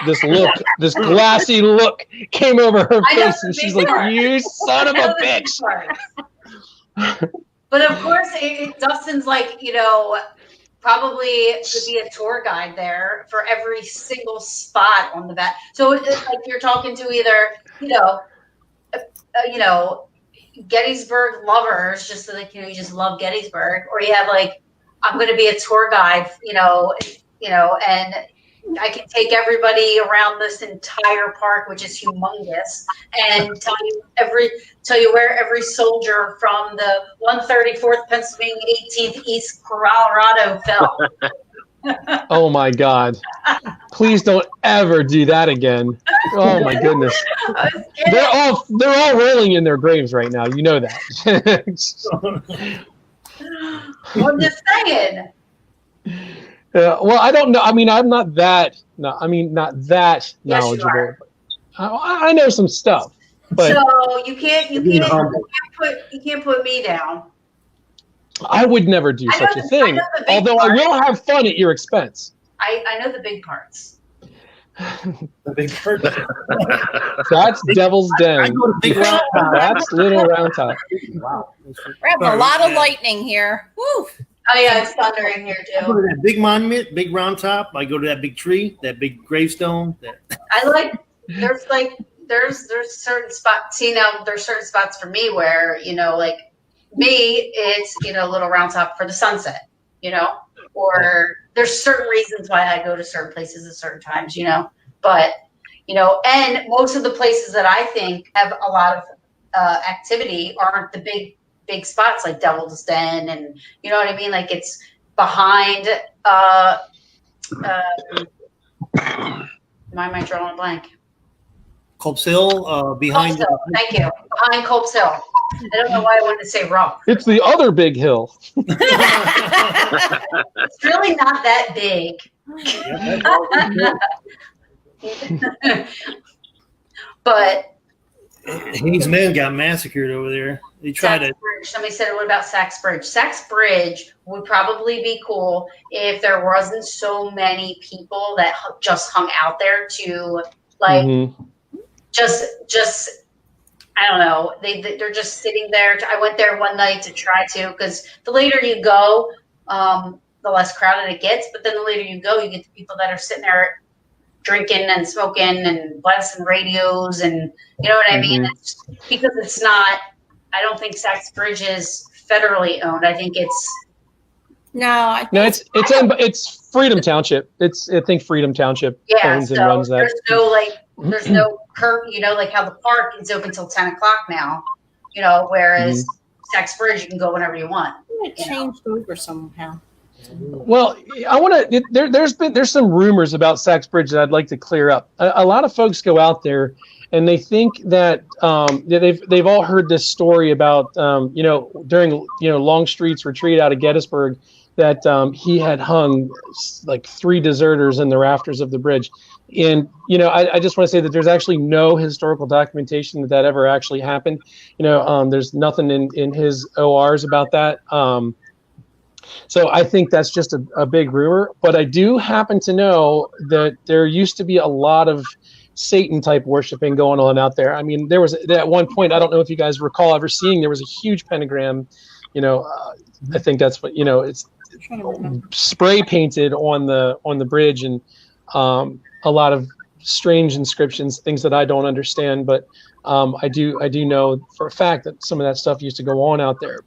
this glassy look came over her face, and she's like, "You son of a bitch!" But of course, Dustin's like, probably could be a tour guide there for every single spot on the bat. So it's like you're talking to either, Gettysburg lovers, just so like, you just love Gettysburg, or you have like, I'm going to be a tour guide, and I can take everybody around this entire park, which is humongous, and tell you where every soldier from the 134th Pennsylvania 18th East Colorado fell. Oh my God. Please don't ever do that again. Oh my goodness. They're all rolling in their graves right now. You know that. I'm just saying. Well, I don't know. I mean, I'm not that knowledgeable. I know some stuff. But so you can't put me down. I would never do such a thing. Although I will have fun at your expense. I know the big parts. The big part. That's Devil's Den. I go to Big Round Top. That's Little Round Top. Wow. We're having a lot of lightning here. Woo. Oh yeah, it's thundering here too. I go to that big monument, big round top. I go to that big tree, that big gravestone. There's certain spots, there's certain spots for me where, like me, it's, Little Round Top for the sunset, or there's certain reasons why I go to certain places at certain times, but, and most of the places that I think have a lot of activity aren't the big spots like Devil's Den, and you know what I mean? Like it's behind, why am I drawing a blank? Culp's Hill, behind. Culp's Hill. Thank you. Behind Culp's Hill. I don't know why I wanted to say rock. It's the other big hill. It's really not that big. But Hayes men got massacred over there. They tried to. Somebody said, "What about Sachs Bridge?" Sachs Bridge would probably be cool if there wasn't so many people that just hung out there to like just. I don't know. They're just sitting there. I went there one night to try to, because the later you go, the less crowded it gets. But then the later you go, you get the people that are sitting there drinking and smoking and blasting radios, and you know what I mean? It's because it's not. I don't think Sachs Bridge is federally owned. I think it's. It's Freedom Township. I think Freedom Township owns and runs that. There's no curb, like how the park is open till 10 o'clock now, whereas Sachs Bridge, you can go whenever you want. It changed over somehow. Well, I want to. There's some rumors about Sachs Bridge that I'd like to clear up. A lot of folks go out there and they think that they've all heard this story about during Longstreet's retreat out of Gettysburg that he had hung like 3 deserters in the rafters of the bridge. And, I just want to say that there's actually no historical documentation that ever actually happened. There's nothing in his ORs about that. So I think that's just a big rumor. But I do happen to know that there used to be a lot of Satan type worshiping going on out there. I mean, there was at one point, I don't know if you guys recall ever seeing, there was a huge pentagram. I think that's what, it's spray painted on the bridge, and a lot of strange inscriptions, things that I don't understand. But I do know for a fact that some of that stuff used to go on out there.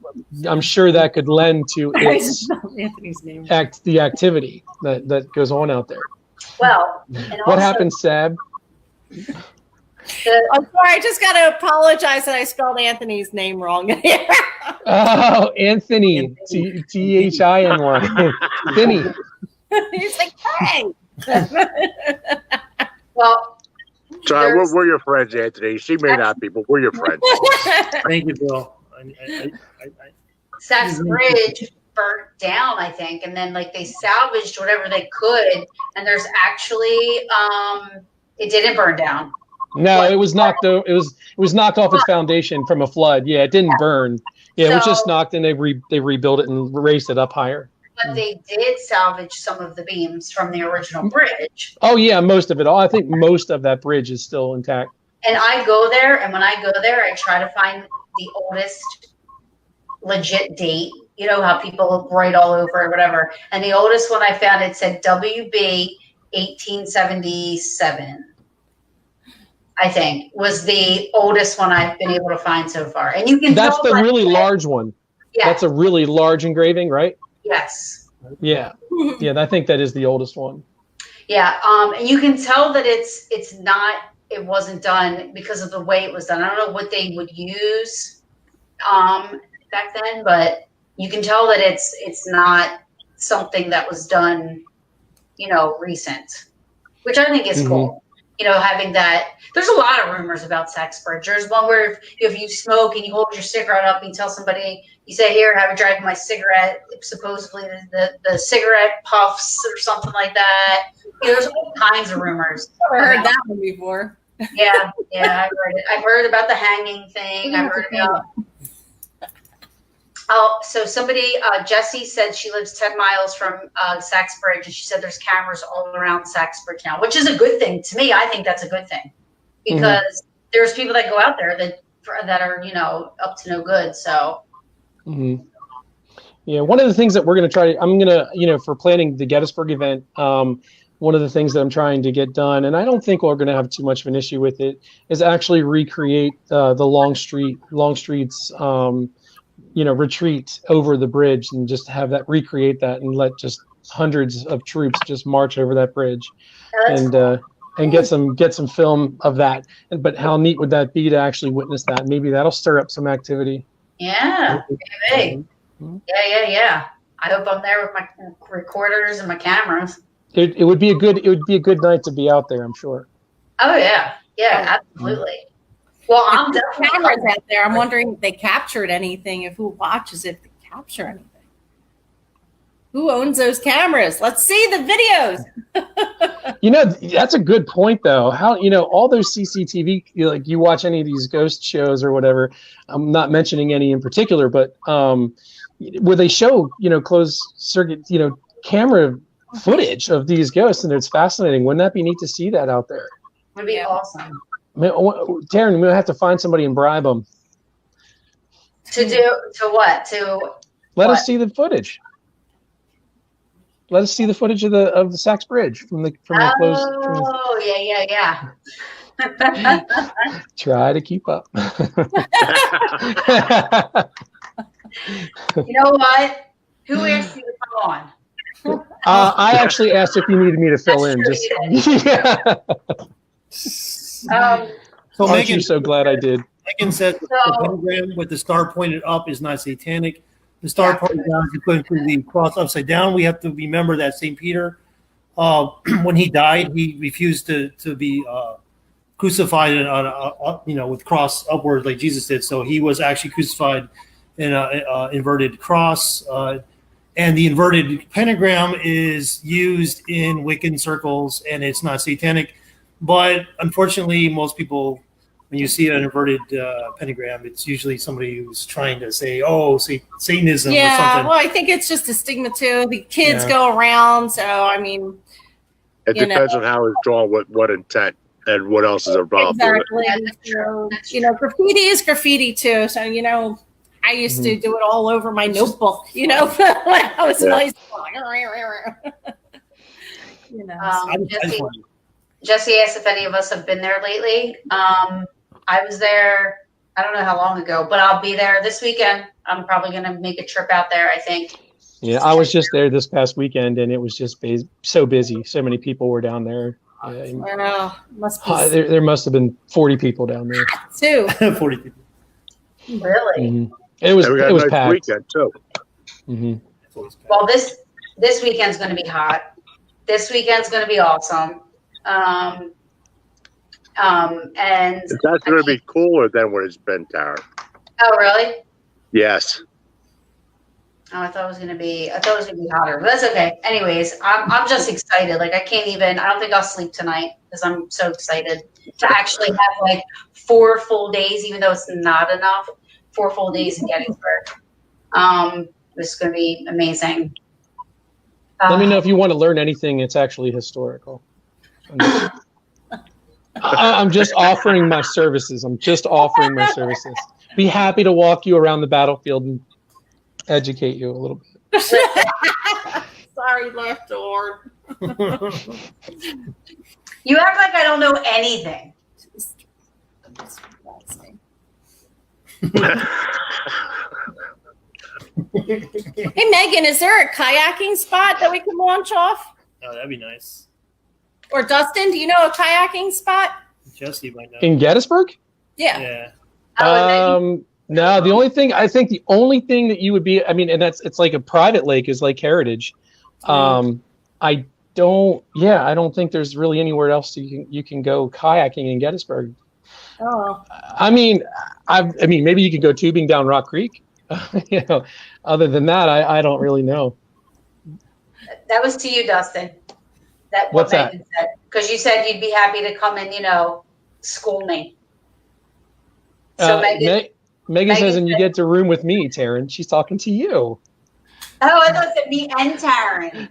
I'm sure that could lend to the activity that goes on out there. Well, what happened, Sab? I'm sorry, I just got to apologize that I spelled Anthony's name wrong. Oh, Anthony. T-H-I-N-Y. Vinny. He's like, hey. Well, sorry, we're your friends, Anthony. She may not be, but we're your friends. Thank you, Bill. Sachs Bridge burnt down, I think, and then like they salvaged whatever they could, and there's actually it didn't burn down. No, it was knocked. It was knocked off its foundation from a flood. Yeah, it didn't burn. Yeah, it was just knocked, and they rebuilt it and raised it up higher. But they did salvage some of the beams from the original bridge. Oh yeah, most of it. I think most of that bridge is still intact. And I go there, and when I go there, I try to find the oldest legit date. You know how people write all over or whatever. And the oldest one I found, it said WB 1877. I think was the oldest one I've been able to find so far. And you can that's the really large one. Yeah. That's a really large engraving, right? Yes. Yeah. Yeah, I think that is the oldest one. Yeah. And you can tell that it wasn't done because of the way it was done. I don't know what they would use back then, but you can tell that it's not something that was done, recent, which I think is cool. Having that. There's a lot of rumors about sex bridge. There's one where if you smoke and you hold your cigarette up and you tell somebody, you say, here, have a drag of my cigarette. Supposedly the cigarette puffs or something like that. There's all kinds of rumors. I've never heard that one before. Yeah, I've heard it. I've heard about the hanging thing. I've heard about. Oh, so somebody, Jessie said she lives 10 miles from Sachs Bridge, and she said there's cameras all around Sachs Bridge now, which is a good thing. To me, I think that's a good thing because there's people that go out there that are, up to no good. So. Mm-hmm. Yeah, one of the things that we're going to try, I'm going to, for planning the Gettysburg event, one of the things that I'm trying to get done, and I don't think we're going to have too much of an issue with it, is actually recreate the Longstreet's retreat over the bridge, and just recreate that and let just hundreds of troops just march over that bridge, and get some film of that. But how neat would that be to actually witness that? Maybe that'll stir up some activity. Yeah, maybe. Yeah. I hope I'm there with my recorders and my cameras. It would be a good night to be out there, I'm sure. Oh yeah, absolutely. Well, I'm definitely cameras out there. I'm wondering if they captured anything. If who watches it, they capture anything. Who owns those cameras? Let's see the videos. That's a good point, though. How all those CCTV, like you watch any of these ghost shows or whatever. I'm not mentioning any in particular, but where they show closed circuit camera footage of these ghosts, and it's fascinating. Wouldn't that be neat to see that out there? Would be awesome. Taryn, we'll have to find somebody and bribe them. To what? Let us see the footage. Let us see the footage of the Sachs Bridge from the closed. Oh, yeah. Try to keep up. You know what? Who asked you to come on? I actually asked if you needed me to fill in. So aren't you so glad I did? Megan said the pentagram with the star pointed up is not satanic. The star pointed down is going through the cross upside down. We have to remember that St. Peter, when he died, he refused to be crucified with cross upward like Jesus did. So he was actually crucified in an inverted cross. And the inverted pentagram is used in Wiccan circles, and it's not satanic. But unfortunately, most people when you see an inverted pentagram, it's usually somebody who's trying to say, "Oh, say Satanism" or something. Well, I think it's just a stigma too. The kids go around, so I mean, it depends on how it's drawn, what intent, and what else is involved. Exactly. So, graffiti is graffiti too. So I used to do it all over my notebook. When I was in high school. Jesse asked if any of us have been there lately. I was there, I don't know how long ago, but I'll be there this weekend. I'm probably going to make a trip out there, I think. Yeah, I was just there this past weekend, and it was just so busy. So many people were down there. Must be there must have been 40 people down there. Too. 40 people. Really? Mm-hmm. It was nice packed. Weekend too. Mm-hmm. Well, this weekend's going to be hot. This weekend's going to be awesome. And that's going to be cooler than what it's been, Tara. Oh, really? Yes. Oh, I thought it was gonna be hotter, but that's okay. Anyways, I'm just excited. Like I don't think I'll sleep tonight because I'm so excited to actually have like 4 full days, even though it's not enough. 4 full days in Gettysburg. This is gonna be amazing. Let me know if you want to learn anything. It's actually historical. I'm just offering my services. Be happy to walk you around the battlefield and educate you a little bit. Sorry, left door. You act like I don't know anything. Hey, Megan, is there a kayaking spot that we can launch off? Oh, that'd be nice. Or Dustin, do you know a kayaking spot? Jesse might know. In Gettysburg? Yeah. No, the only thing that you would be, it's like a private lake is Lake Heritage. I don't think there's really anywhere else you can go kayaking in Gettysburg. Oh. Maybe you could go tubing down Rock Creek. Other than that, I don't really know. That was to you, Dustin. What's that? Because you said you'd be happy to come and, school me. So Megan says, and you get to room with me, Taryn. She's talking to you. Oh, I thought it said me and Taryn.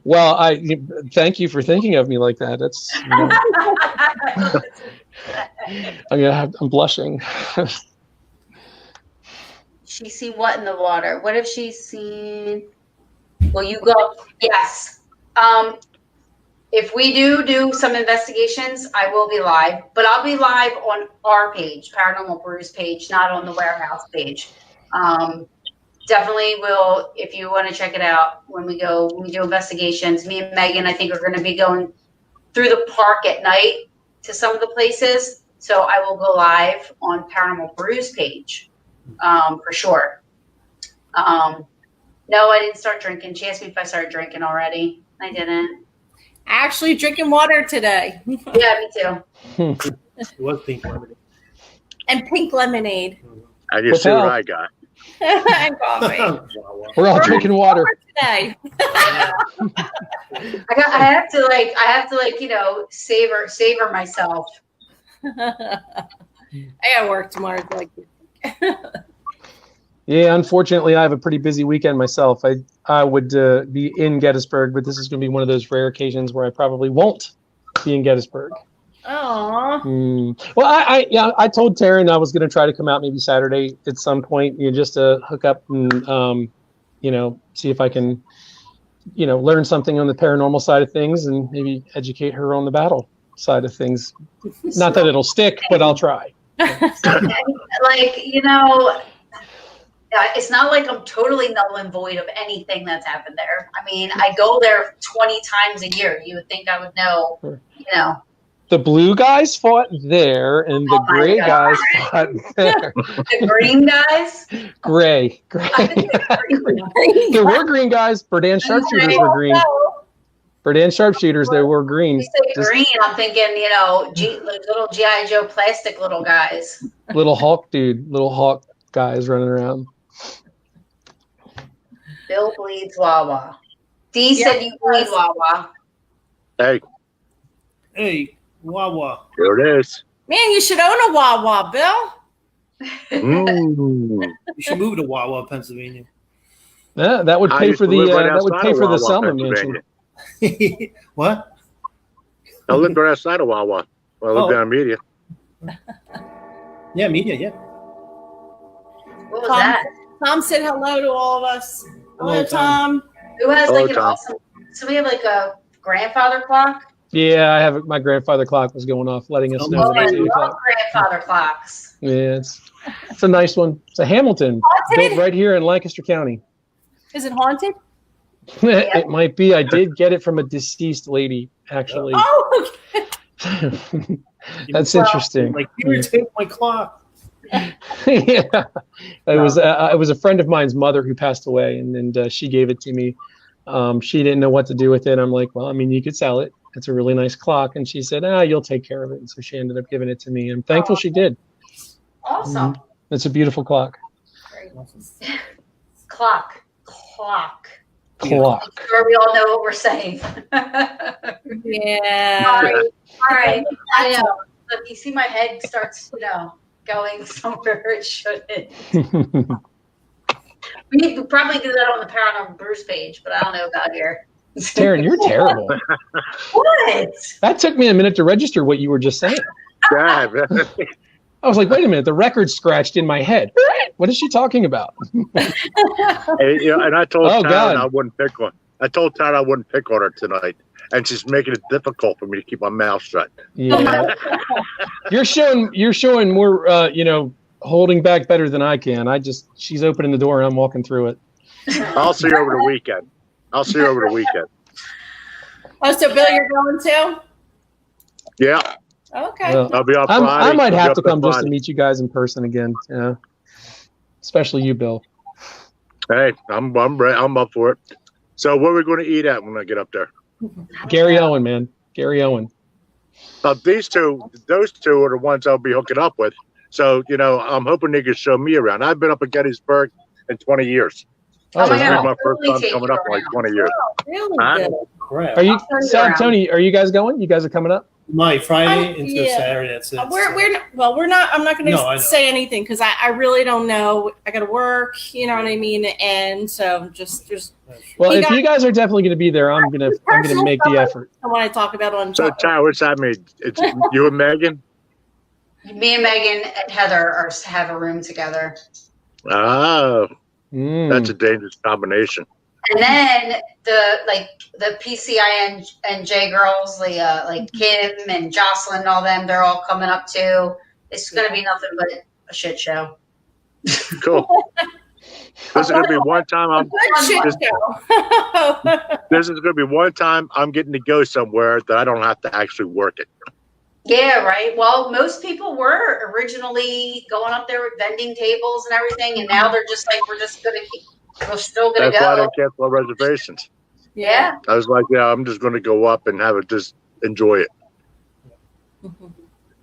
Well, I thank you for thinking of me like that. That's I'm blushing. She seen what in the water? What if she's seen? Will you go? Yes. If we do some investigations, I will be live, but I'll be live on our page, Paranormal Brew's page, not on the warehouse page. Definitely will, if you want to check it out when we do investigations. Me and Megan, I think, are going to be going through the park at night to some of the places. So I will go live on Paranormal Brew's page for sure. No, I didn't start drinking. She asked me if I started drinking already. I didn't. Actually drinking water today. Yeah, me too. It was pink lemonade. And pink lemonade. I just see what I got. And coffee. We're all drinking water today. I have to savor myself. I gotta work tomorrow. Yeah, unfortunately, I have a pretty busy weekend myself. I would be in Gettysburg, but this is going to be one of those rare occasions where I probably won't be in Gettysburg. Oh. Well, I told Taryn I was going to try to come out maybe Saturday at some point, just to hook up and see if I can, learn something on the paranormal side of things and maybe educate her on the battle side of things. Not that it'll stick, but I'll try. It's not like I'm totally null and void of anything that's happened there. I mean, I go there 20 times a year. You would think I would know, The blue guys fought there, and the gray guys fought there. The green guys? Gray. There were green guys. Berdan sharpshooters were green. Berdan sharpshooters, there were green. You say green, I'm thinking, little G.I. Joe plastic little guys. Little Hawk guys running around. Bill bleeds Wawa. Dee said you bleed Wawa. Hey. Hey. Wawa. There it is. Man, you should own a Wawa, Bill. Mm. You should move to Wawa, Pennsylvania. Yeah, that would I pay used for to the live right that would outside pay of for the Wawa, Selma mansion. Pennsylvania. What? I lived right outside of Wawa. I lived down in Media. Yeah, media, yeah. What was that? Tom said hello to all of us. Hello, Tom. Who has Hello, like an Tom. awesome? So we have like a grandfather clock. Yeah, I have my grandfather clock was going off, letting us know Oh, that I it's 8 love o'clock. grandfather clocks. Yeah, it's a nice one. It's a Hamilton, Haunted? built right here in Lancaster County. Is it haunted? It might be. I did get it from a deceased lady, actually. Oh, That's interesting. Like, here, take my clock. Yeah, it was a friend of mine's mother who passed away, and she gave it to me. She didn't know what to do with it. I'm like, well, I mean, you could sell it. It's a really nice clock, and she said, you'll take care of it. And so she ended up giving it to me. I'm thankful she did. Awesome. It's a beautiful clock. Clock. Clock. Sure, we all know what we're saying. yeah. All right. I know. Look, you see my head starts, going somewhere it shouldn't. We could probably do that on the Paranormal Brews page, but I don't know about here. Taryn, you're terrible. What? That took me a minute to register what you were just saying. Yeah. I was like, wait a minute, the record's scratched in my head. What is she talking about? And I told Oh, Taryn God. I wouldn't pick one. I told Taryn I wouldn't pick on her tonight, and she's making it difficult for me to keep my mouth shut. Yeah. You're showing more, holding back better than I can. She's opening the door and I'm walking through it. I'll see you over the weekend. Oh, so Bill, you're going too? Yeah, Okay. Well, I'll be up Friday. I might I'll have be to up come just to Friday. meet you guys in person again. Yeah. Especially you, Bill. Hey, I'm up for it. So what are we going to eat at when I get up there? Gary Owen, man. Gary Owen. Those two are the ones I'll be hooking up with. So, I'm hoping they can show me around. I've been up at Gettysburg in 20 years. Oh my This God, is my I'll first totally time take coming you up in like around. 20 years. Really Huh? good. Crap. Are you, I'll turn you around. Tony, are you guys going? You guys are coming up? My Friday I'm- into yeah. Saturday. That's it. We're not. I'm not going No, I to know. say anything because I really don't know. I got to work. You know what I mean? And so just Well, You if you guys are definitely going to be there, I'm gonna make the effort. I want to talk about on. So, Ty, what's that mean? It's you and Megan? Me and Megan and Heather have a room together. Oh, Mm. that's a dangerous combination. And then the PCINJ girls, like Kim and Jocelyn and all them, they're all coming up too. It's going to be nothing but a shit show. Cool. This is going to be one time Good shit show. This is going to be one time I'm getting to go somewhere that I don't have to actually work it. Yeah, right. Well, most people were originally going up there with vending tables and everything, and now they're just like, we're still going to That's why I go. didn't cancel our reservations. Yeah. I was like, I'm just going to go up and have it, just enjoy it.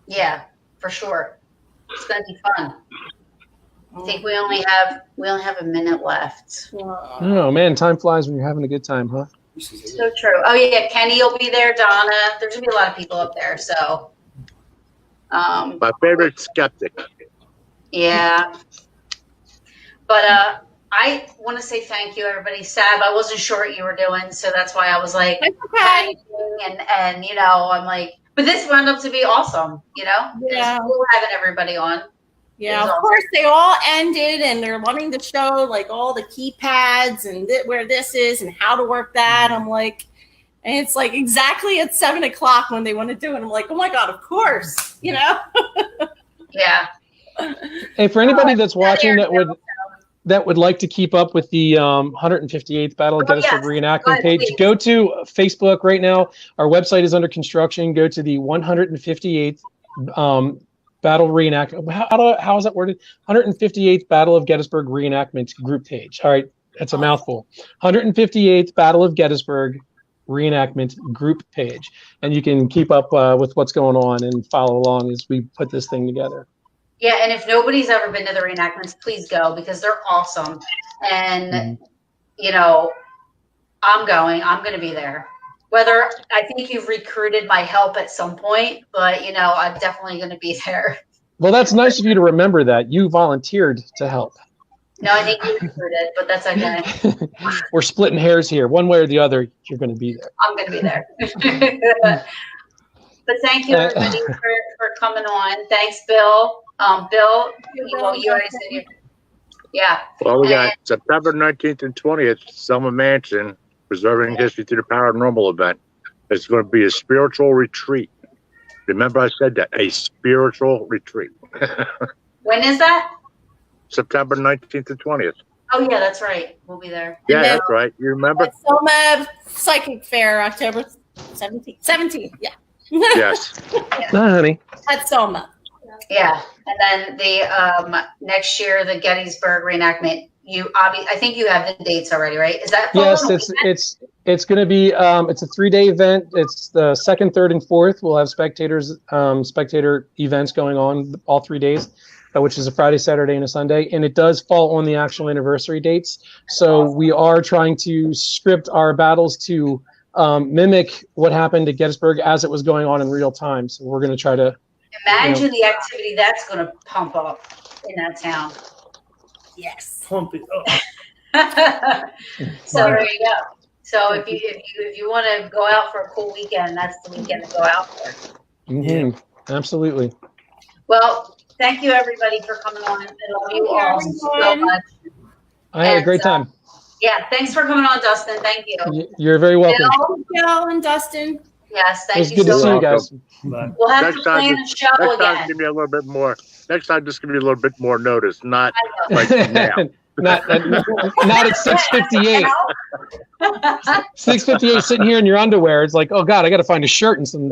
Yeah, for sure. It's going to be fun. I think we only have a minute left. Oh man, time flies when you're having a good time, huh? So true. Oh yeah, Kenny will be there. Donna. There's gonna be a lot of people up there. So, My favorite skeptic. yeah. But I want to say thank you, everybody. Sab, I wasn't sure what you were doing, so that's why I was like, It's okay. and I'm like, but this wound up to be awesome. Yeah. It's cool having everybody on. Yeah, of course they all ended and they're wanting to show like all the keypads and where this is and how to work that. I'm like, and it's like exactly at 7:00 when they want to do it. I'm like, oh my God, of course, Yeah. Hey, for anybody that's watching that would like to keep up with the 158th Battle of Gettysburg Go reenactment ahead, page, please. go to Facebook right now. Our website is under construction. Go to the 158th Battle Reenactment. How is that worded? 158th Battle of Gettysburg Reenactment group page. All right, that's a mouthful. 158th Battle of Gettysburg Reenactment group page, and you can keep up with what's going on and follow along as we put this thing together. Yeah, and if nobody's ever been to the reenactments, please go because they're awesome. And I'm going to be there. whether I think you've recruited my help at some point, but you know, I'm definitely going to be there. Well, that's nice of you to remember that you volunteered to help. No, I think you recruited, but that's okay. We're splitting hairs here. One way or the other, you're going to be there. I'm going to be there. But thank you everybody for coming on. Thanks, Bill. Bill, you already said you. Yeah. Well, we got September 19th and 20th, Selma Mansion, Preserving History through the Paranormal event. It's going to be a spiritual retreat. Remember I said that, a spiritual retreat. When is that? September 19th and 20th. Oh, yeah, that's right. We'll be there. Yeah, that's right. You remember? Soma Psychic Fair, October 17th. 17th, yeah. Yes. Nah, honey. At Soma. Yeah. And then the next year, the Gettysburg reenactment. I think you have the dates already, right? Is that yes? It's going to be it's a 3-day event. It's the 2nd, 3rd, and 4th. We'll have spectator events going on all 3 days, which is a Friday, Saturday, and a Sunday. And it does fall on the actual anniversary dates. So we are trying to script our battles to mimic what happened at Gettysburg as it was going on in real time. So we're going to try to imagine the activity that's going to pump up in that town. Yes. Pump it up. So there you go. So if you want to go out for a cool weekend, that's the weekend to go out for. Mm-hmm. Absolutely. Well, thank you everybody for coming on. I love you all so much. I had a great time. Yeah, thanks for coming on, Dustin. Thank you. You're very welcome. Bill and Dustin. Yes, thank you. It was good to see you guys. Bye. We'll have to plan a show next again. time, give me a little bit more. Next time, just give me a little bit more notice, not like now. not at 6:58. 6:58, sitting here in your underwear. It's like, oh God, I got to find a shirt and something.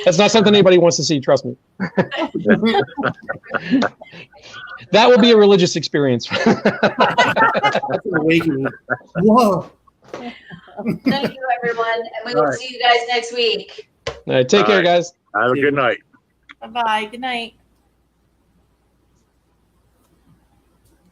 That's not something anybody wants to see. Trust me. That will be a religious experience. That's an awakening. Whoa. Thank you, everyone, and we will see you guys next week. All right, take care, guys. Have a good night. Bye-bye. Good night.